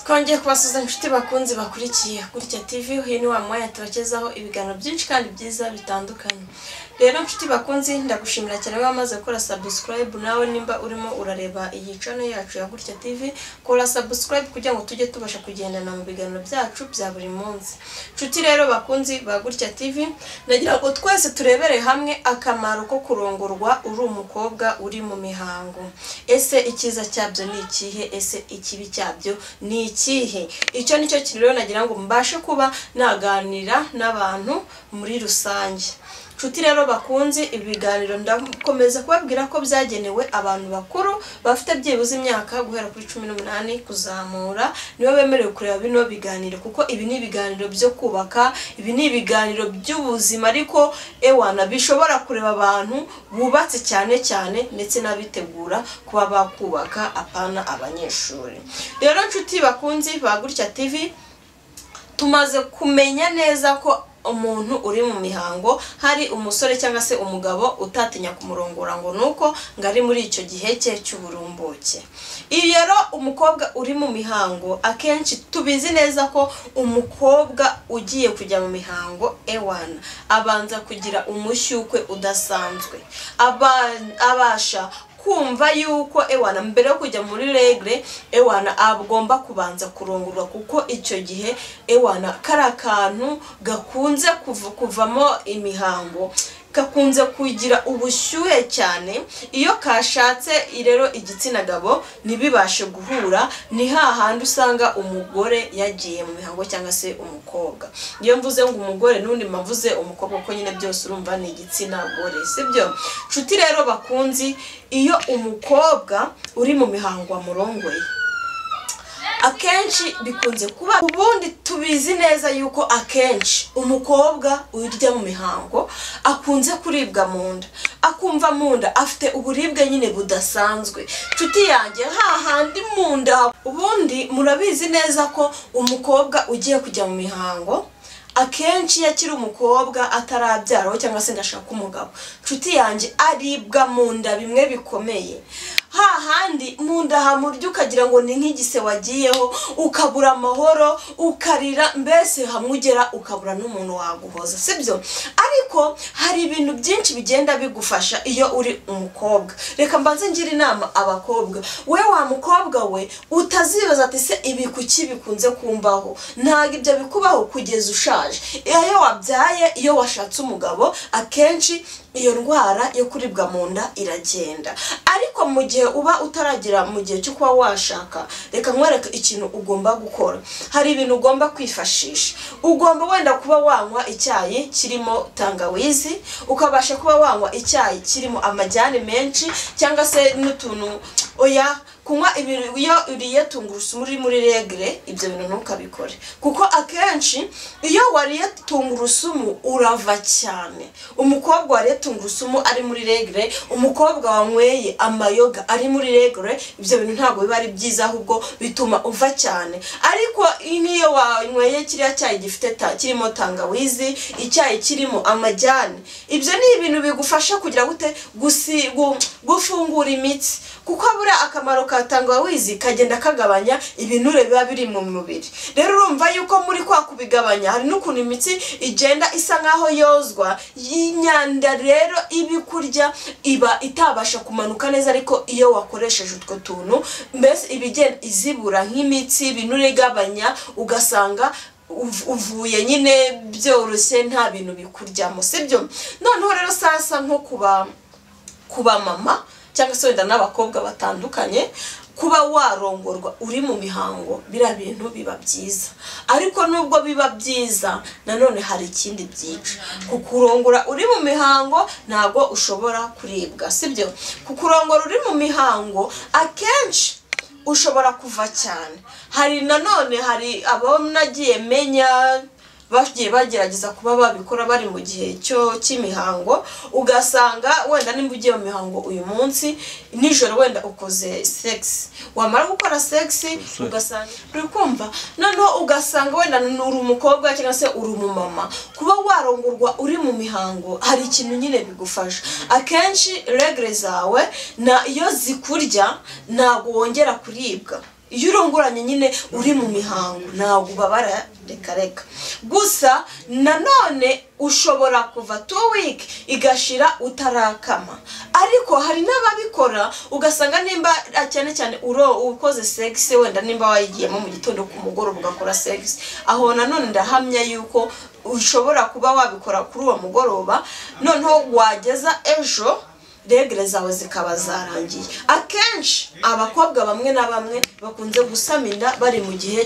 Twongeye kubasuza inshuti bakunzi bakurikiye Gutya TV. Hino wa mwanya tubagezaho ibiganiro byinshi kandi byiza bitandukanye. Rero inshuti bakunzi ndagushimira cyane wamaze gukora subscribe. Nawe nimba urimo urareba iyi channel yacu ya Gutya TV, kora subscribe kugira ngo tujye tubasha kugendana mu biganiro byacu bya buri munsi. Inshuti rero bakunzi ba Gutya TV, nagira ngo twese turebere hamwe akamaro ko kurongorwa uri umukobwa uri mu mihango. Ese ikiza cyabyo ni ikihe? Ese ikibi cyabyo ni ikihe? Icyo nicyo kintu rero nagira ngo mbashe kuba naganira n'abantu muri rusange. Nshuti rero bakunzi, ibiganiro ndakomeza kubabwira ko byagenewe abantu bakuru bafite byibuze imyaka guhera kuri 18 kuzamura, nibo bemerewe kureba bino biganiro, kuko ibi ni ibiganiro byo kubaka, ibi ni ibiganiro by'ubuzima, ariko ewana bishobora kureba abantu bubatse cyane cyane ndetse nabitegura kuba bakubaka, apana abanyeshuri. Rero nshuti bakunzi ba Gutya TV, tumaze kumenya neza ko umuntu uri mu mihango hari umusore cyangwa se umugabo utatinya kumurongora ngo nuko ngari muri icyo gihe cye cy'uburumbuke. Iyo rero umukobwa uri mu mihango, akenshi tubizi neza ko umukobwa ugiye kujya mu mihango ewana abanza kugira umushyukwe udasanzwe, abasha kumva yuko ewana mbere yo kujya muri regle ewana agomba kubanza kurongorwa, kuko icyo gihe ewana karakantu gakunze kuvamo imihango kakunze kugira ubushyuhe cyane. Iyo kashatse rero igitsina gabo nibibashe guhura, ni hahandi usanga umugore yagiye mu mihango cyangwa se umukobwa. Iyo mvuze ngo umugore n'undi mavuze umukobwa, ko nyine byose urumva ni igitsina gore, sibyo? Nshuti rero bakunzi, iyo umukobwa uri mu mihango amurongoye, akenshi bikunze kuba, ubundi tubizi neza yuko akenshi umukobwa urya mu mihango akunze kuribwa mu nda, akumva mu nda afite uburibwe nyine budasanzwe. Nshuti yanjye, hahandi mu nda, ubundi murabizi neza ko umukobwa ugiye kujya mu mihango akenshi yakiri umukobwa atarabyaraho cyangwa se ngashaka umugabo, nshuti yanjye aribwa mu nda bimwe bikomeye. Hahandi mu nda hamurya ukagira ngo ni nk'igise wagiyeho, ukabura amahoro, ukarira, mbese hamugera ukabura n'umuntu waguhoza, sibyo? Ariko hari ibintu byinshi bigenda bigufasha iyo uri umukobwa. Reka mbanze ngira inama abakobwa, we wa mukobwa we utazibaza ati se ibi kuki bikunze kumbaho. Ntago ibyo bikubaho kugeza ushaje. Iyo wabyaye, iyo washatse umugabo, akenshi iyo ndwara yo kuribwa mu nda iragenda. Ariko mu gihe uba utaragira mu gihe cyo kuba washaka, reka nkwereke ikintu ugomba gukora. Hari ibintu ugomba kwifashisha. Ugomba wenda kuba wanywa icyayi kirimo tangawizi, ukabasha kuba wanywa icyayi kirimo amajyane menshi, cyangwa se n'utuntu oya kunywa ibintu. Iyo uriye tungurusumu muri regle, ibyo bintu ntukabikore, kuko akenshi iyo wariye tungurusumu urava cyane. Umukobwa wariye tungurusumu ari muri regle, umukobwa wanyweye amayoga ari muri regle, ibyo bintu ntabwo biba ari byiza, ahubwo bituma uva cyane. Ariko niyo wanyweye kiriya cyayi gifite kirimo tangawizi, icyayi kirimo amajyane, ibyo ni ibintu bigufasha kugira gute gufungura imitsi, kuko buriya akamaro ka tangawizi kagenda kagabanya ibinure biba biri mu mubiri. Rero urumva yuko muri kwa kubigabanya hari n'ukuntu imitsi igenda isa nkaho yozwa, y'inyanda rero ibikurya iba itabasha kumanuka neza. Ariko iyo wakoresheje utwo tuntu, mbese ibigenda izibura nk'imitsi, ibinure igabanya, ugasanga uvuye nyine byoroshye, nta bintu bikuryamo, sibyo? Noneho rero sasa nko kuba mama cyangwa se wenda n'abakobwa batandukanye, kuba warongorwa uri mu mihango bira bintu biba byiza. Ariko nubwo biba byiza, nanone hari ikindi byica. Kukurongora uri mu mihango ntago ushobora kuribwa, sibyo? Kukurongora uri mu mihango akenshi ushobora kuva cyane. Hari nanone hari abo nagiye menya bagiye bagerageza kuba babikora bari mu gihe cy'imihango, ugasanga wenda nimba ugiye mu mihango uyu munsi, nijoro wenda ukoze sex, wamara gukora sex ugasanga uri kumva, noneho ugasanga wenda uri umukobwa cyangwa se uri umumama, kuba warongorwa uri mu mihango hari ikintu nyine bigufasha. Akenshi regle zawe na iyo zikurya ntago wongera kuribwa. iyo urongoranye nyine uri mu mihango ntabwo ubabara reka gusa nanone ushobora kuva 2 week igashira utarakama ariko hari n'ababikora ugasanga nimba cyane ukoze sex wenda nimba wayigiyemo mu gitondo ku mugoroba ugakora sex aho nanone ndahamya yuko ushobora kuba wabikora kuri uwo mugoroba noneho wageza ejo regre zawe zikaba zarangiye akenshi abakobwa bamwe na bamwe bakunze gusaminda bari mu gihe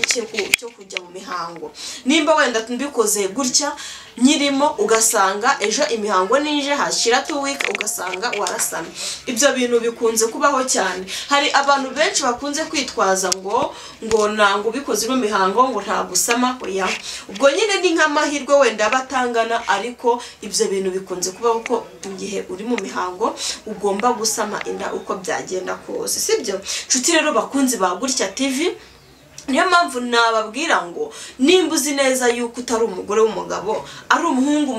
cyo kujya mu mihango nimba wenda mbikoze gutya nyirimo ugasanga ejo imihango nije hashira 2 week ugasanga warasamye ibyo bintu bikunze kubaho cyane hari abantu benshi bakunze kwitwaza ngo nango bikoze no mihango ngo nta gusama oya ubwo nyine ni nk'amahirwe wenda batangana ariko ibyo bintu bikunze kubaho ko mu gihe uri mu mihango ugomba gusama inda uko byagenda kose sibyo nshuti rero bakunzi ba Gutya TV niyo mpamvu nababwira ngo nimba uzi neza yuko utari umugore w'umugabo ari umuhungu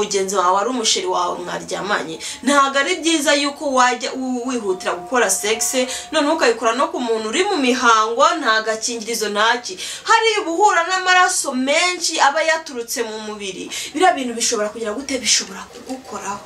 mugenzi wawe ari umusheri wawe mwaryamanye ntago ari byiza yuko wajya wihutira gukora sex none ukayikora no ku muntu uri mu mihango nta gakingirizo ntaki hari ubuhura n'amaraso menshi aba yaturutse mu mubiri bira bintu bishobora kugira gute bishobora kugukoraho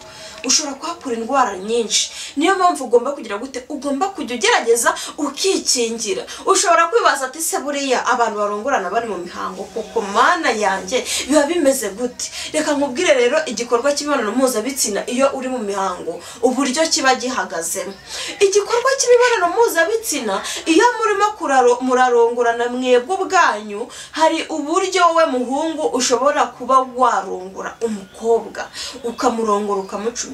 ushobora kwakura indwara nyinshi niyo mpamvu ugomba kugira gute ugomba kujya ugerageza ukikingira ushobora kwibaza ati se buriya abantu barongorana bari mu mihango koko mana yanjye biba bimeze gute reka nkubwire rero igikorwa cy'imibonano mpuzabitsina iyo uri mu mihango uburyo kiba gihagazemo igikorwa cy'imibonano mpuzabitsina iyo murimo murarongorana mwebwe ubwanyu hari uburyo we muhungu ushobora kuba warongora umukobwa ukamurongora ukamucuma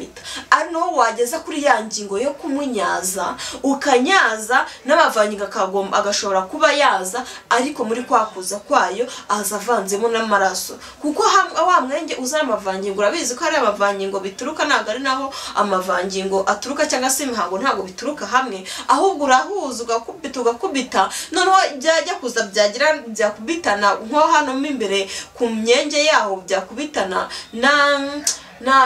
ano wageza kuri ya ngingo yo kumunyaza ukanyaza n'amavangingo agashobora kuba yaza ariko muri kwakuza kwayo azavanzemo n'amaraso kuko wa mwenge uzana amavangingo urabizi ko hari amavangingo bituruka ntago ari naho amavangingo aturuka cyangwa se imihango ntago bituruka hamwe ahubwo urahuza ugakubita noneho byajya kuza byakubitana nko hano mo imbere ku myenge yaho byakubitana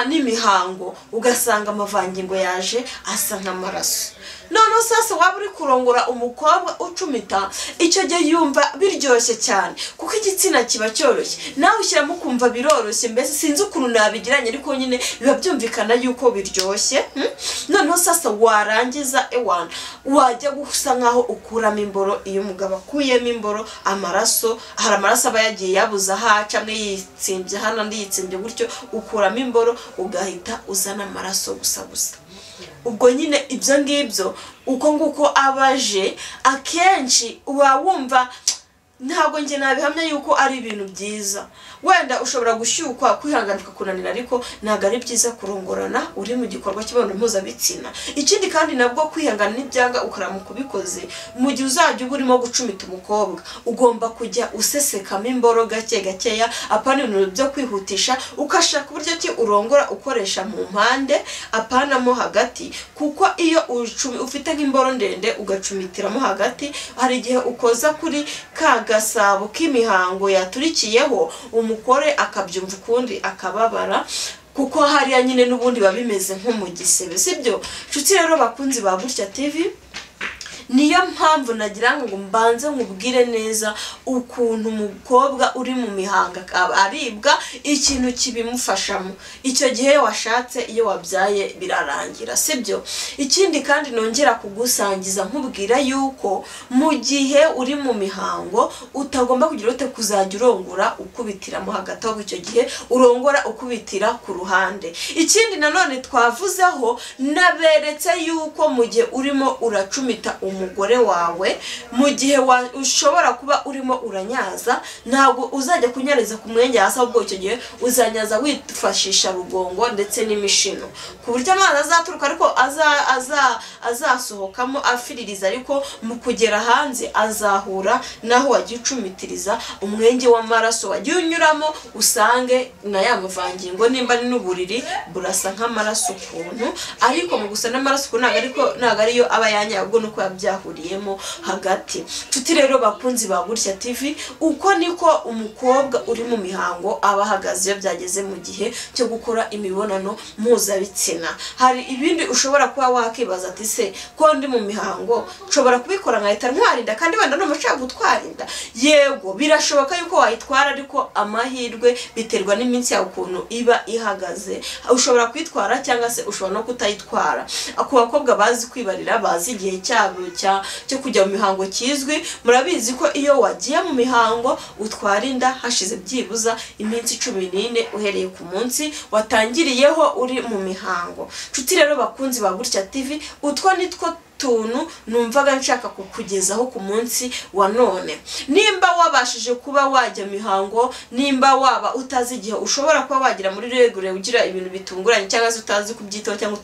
n'imihango ugasanga amavangingo yaje asa nk'amaraso none sasa waba uri kurongora umukobwa ucumita icyo gihe yumva biryoshye cyane kuko igitsina kiba cyoroshye nawe ushyiramo kumva biroroshye mbese sinzi ukuntu nabigiranye ariko nyine biba byumvikana yuko biryoshye none sasa warangiza wajya gusa nkaho ukuramo imboro iyo umugabo akuyemo imboro amaraso hari amaraso aba yagiye yabuza haca amwe yitsimbye hano andi yitsimbye gutyo ukuramo imboro ugahita uzana amaraso gusa ubwo nyine ibyo ngibyo uko nguko abaje akenshi uba wumva ntabwo nge nabihamya yuko ari ibintu byiza wenda ushobora gushyukwa kwihanganika kunanira ariko ntago ari byiza kurongorana uri mu gikorwa cy'imibonano mpuzabitsina ikindi kandi nabwo kwihangana n'ibyanga ukaramuka ubikoze mu gihe uzajya uba urimo gucumita umukobwa ugomba kujya usesekamo imboro gakeya apana ibintu byo kwihutisha ukashaka uburyo ki urongora ukoresha mu mpande apanamo hagati kuko iyo ufite nk'imboro ndende ugacumitiramo hagati hari igihe ukoza kuri gasabo k'imihango yaturikiyeho umukore akabyumva ukundi akababara kuko hariya nyine n'ubundi babimeze nko mu gisebe sibyo nshuti rero bakunzi ba Gutya TV niyo mpamvu nagira ngo mbanze nkubwire neza ukuntu umukobwa uri mu mihanga aribwa ikintu kibimufashamo icyo gihe washatse iyo wabyaye birarangira sibyo ikindi kandi nongera kugusangiza nkubwira yuko mu gihe uri mu mihango utagomba kugira ute kuzajya urongora ukubitiramo hagati aho icyo gihe urongora ukubitira ku ruhande ikindi nanone twavuzeho naberetse yuko mu gihe urimo uracumita umugore wawe mu gihe ushobora kuba urimo uranyaza ntabwo uzajya kunyareza ku mwenge hasi ahubwo icyo gihe uzanyaza wifashisha rugongo ndetse n'imishino ku buryo amazi azaturuka ariko azasohokamo afiririza ariko mu kugera hanze azahura naho wagiye ucumitiriza umwenge w'amaraso wagiye unyuramo usange na ya mavangingo nimba ari n'uburiri burasa nk'amaraso ukuntu ariko mu gusa n'amaraso ntabwo ariyo aba yanyabwo nuko yabyaye byahuriyemo hagati. Tuti rero bakunzi ba Gutya TV, uko niko umukobwa uri mu mihango aba ahagaze iyo byageze mu gihe cyo gukora imibonano mpuzabitsina. Hari ibindi ushobora kuba wakibaza ati se ko ndi mu mihango nshobora kubikora nkahita ntwarinda kandi wenda no mushaka gutwarinda. Yego birashoboka yuko wayitwara, ariko amahirwe biterwa n'iminsi yawe ukuntu iba ihagaze. Ushobora kwitwara cyangwa se ushobora no kutayitwara. Ku bakobwa bazi kwibarira, bazi igihe cyabo cyo kujya mu mihango kizwi, murabizi ko iyo wagiye mu mihango utwara inda hashize byibuza iminsi 14 uhereye ku munsi watangiriyeho uri mu mihango. Nshuti rero bakunzi ba Gutya TV, utwo nitwo tuntu numvaga nshaka kukugezaho ku munsi wa none. Nimba wabashije kuba wajya mihango, nimba waba utazi igihe ushobora kuba wagira muri regure ugira ibintu bitunguranye cyangwa se utazi kubyitaho cyangwa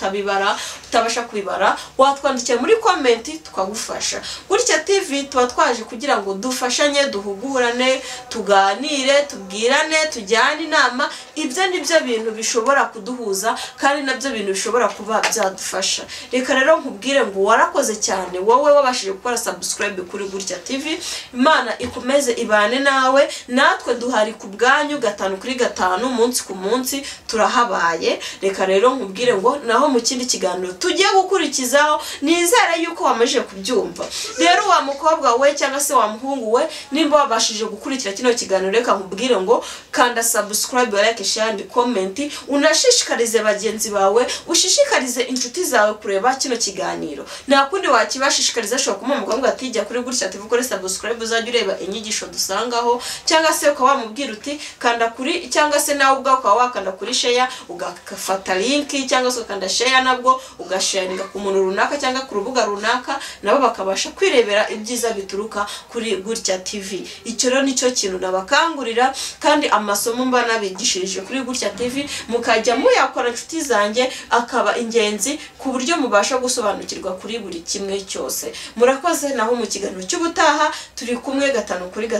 utabasha kubibara, watwandikiye muri comment tukagufasha. Gutya TV tuba twaje kugira ngo dufashanye, duhugurane, tuganire, tubwirane, tujyane inama. Ibyo nibyo bintu bishobora kuduhuza kandi nabyo bintu bishobora kuba byadufasha. Reka rero nkubwire ngo warakoze cyane wowe wabashije gukora subscribe kuri Gutya TV. Imana ikomeze ibane nawe, natwe duhari ku bwanyu 5 kuri 5 umunsi ku munsi turahabaye. Reka rero nkubwire ngo naho mu kindi kiganiro tugiye gukurikizaho, nizere yuko wamaje kubyumva. Rero wa mukobwa we cyangwa se wa muhungu we, nimba wabashije gukurikira kino kiganiro, reka nkubwire ngo kanda subscribe, like, share and comment, unashishikarize bagenzi bawe, ushishikarize inshuti zawe kureba kino kiganiro. Nta kundi wakibashishikariza, ashobora kumumva ngo atijya kuri Gutya TV ukore subscribe, uzajya ureba inyigisho dusangaho, cyangwa se ukaba wamubwira uti kanda kuri, cyangwa se nawe ubwawe ukaba wakanda kuri share ugafata link, cyangwa se ukanda share nabwo ugasharinga ku muntu runaka cyangwa ku rubuga runaka, nabo bakabasha kwirebera ibyiza bituruka kuri Gutya TV. Icyo rero nicyo kintu nabakangurira, kandi amasomo mba nabigishirije kuri Gutya TV mukajya muyakora inshuti zanjye, akaba ingenzi ku buryo mubasha gusobanukirwa kuri buri kimwe cyose. Murakoze, naho mu kiganiro cy'ubutaha turi kumwe 5 kuri 5.